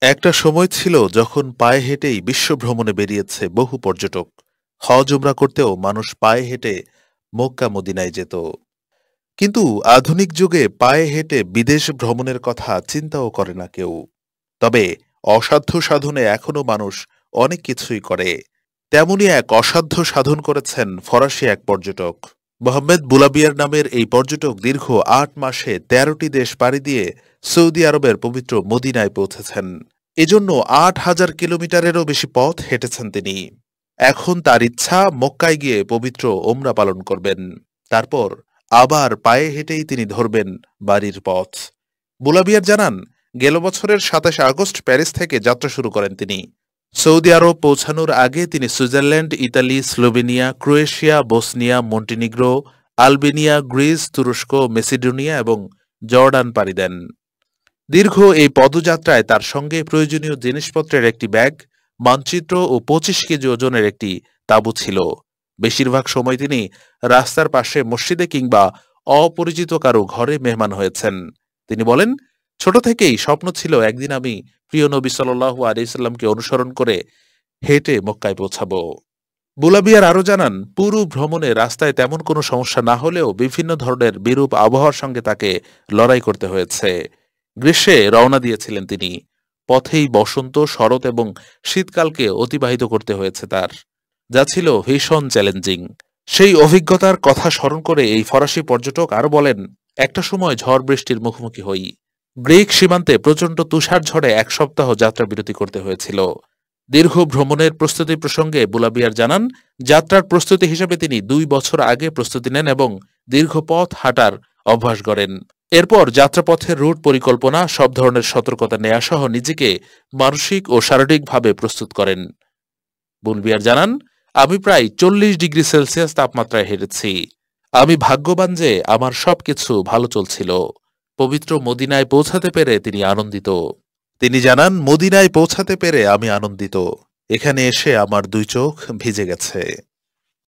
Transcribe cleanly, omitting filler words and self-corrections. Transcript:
একটা সময় ছিল যখন পায়ে হেঁটেই বিশ্ব ভ্রমণে বেরিয়েছে বহু পর্যটক। হজ উমরা করতেও মানুষ পায়ে হেঁটে মক্কা মদিনায় যেত। কিন্তু আধুনিক যুগে পায়ে হেঁটে বিদেশ ভ্রমণের কথা চিন্তাও করে না কেউ। তবে অসাধ্য সাধনে এখনো মানুষ অনেক কিছুই করে। তেমনি এক অসাধ্য সাধন করেছেন ফরাসি এক পর্যটক। মোহাম্মদ বুলাবিয়ার নামের এই পর্যটক দীর্ঘ ৮ মাসে ১৩টি দেশ পাড়ি দিয়ে সৌদি আরবের পবিত্র মদিনায় পৌঁছেছেন। এজন্য ৮,০০০ কিলোমিটারেরও বেশি পথ হেঁটেছেন তিনি। এখন তার ইচ্ছা মক্কায় গিয়ে পবিত্র ওমরা পালন করবেন। তারপর আবার পায়ে হেঁটেই তিনি ধরবেন বাড়ির পথ। বুলাবিয়ার জানান, গেল বছরের ২৭ আগস্ট প্যারিস থেকে যাত্রা শুরু করেন তিনি। সৌদি আরব পৌঁছানোর আগে তিনি Switzerland, Italy, Slovenia, Croatia, Bosnia, Montenegro, Albania, Greece, তুরস্ক, মেসিডোনিয়া এবং জর্ডান পাড়ি দেন। দীর্ঘ এই পদযাত্রায় তার সঙ্গে প্রয়োজনীয় জিনিসপত্রের একটি ব্যাগ, মানচিত্র ও ২৫ কেজি ওজনের একটি তাঁবু ছিল। বেশিরভাগ সময় তিনি রাস্তার পাশে মসজিদে কিংবা অপরিচিত কারো ঘরে মেহমান হয়েছেন। তিনি বলেন, ছোট থেকেই স্বপ্ন ছিল একদিন আমি প্রিয় নবী সাল্লাল্লাহু আলাইহি সাল্লামকে অনুসরণ করে হেঁটে মক্কায় পৌঁছাব। বুলাবিয়ার আরও জানান, পুরো ভ্রমণে রাস্তায় তেমন কোনো সমস্যা না হলেও বিভিন্ন ধরনের বিরূপ আবহাওয়ার সঙ্গে তাকে লড়াই করতে হয়েছে। গ্রীষ্মে রওনা দিয়েছিলেন তিনি। পথেই বসন্ত, শরৎ এবং শীতকালকে অতিবাহিত করতে হয়েছে তার, যা ছিল ভীষণ চ্যালেঞ্জিং। সেই অভিজ্ঞতার কথা স্মরণ করে এই ফরাসি পর্যটক আরও বলেন, একটা সময় ঝড় বৃষ্টির মুখোমুখি হই। গ্রিক সীমান্তে প্রচণ্ড তুষার ঝড়ে ১ সপ্তাহ যাত্রা বিরতি করতে হয়েছিল। দীর্ঘ ভ্রমণের প্রস্তুতি প্রসঙ্গে বুলাবিয়ার জানান, যাত্রার প্রস্তুতি হিসেবে তিনি ২ বছর আগে প্রস্তুতি নেন এবং দীর্ঘ পথ হাঁটার অভ্যাস গড়েন। এরপর যাত্রাপথের রুট পরিকল্পনা, সব ধরনের সতর্কতা নেওয়া সহ নিজেকে মানসিক ও শারীরিকভাবে প্রস্তুত করেন। বুলবিয়ার জানান, আমি প্রায় ৪০ ডিগ্রি সেলসিয়াস তাপমাত্রায় হেঁটেছি। আমি ভাগ্যবান যে আমার সবকিছু ভালো চলছিল। পবিত্র মদিনায় পৌঁছাতে পেরে তিনি আনন্দিত। তিনি জানান, মদিনায় পৌঁছাতে পেরে আমি আনন্দিত। এখানে এসে আমার ২ চোখ ভিজে গেছে।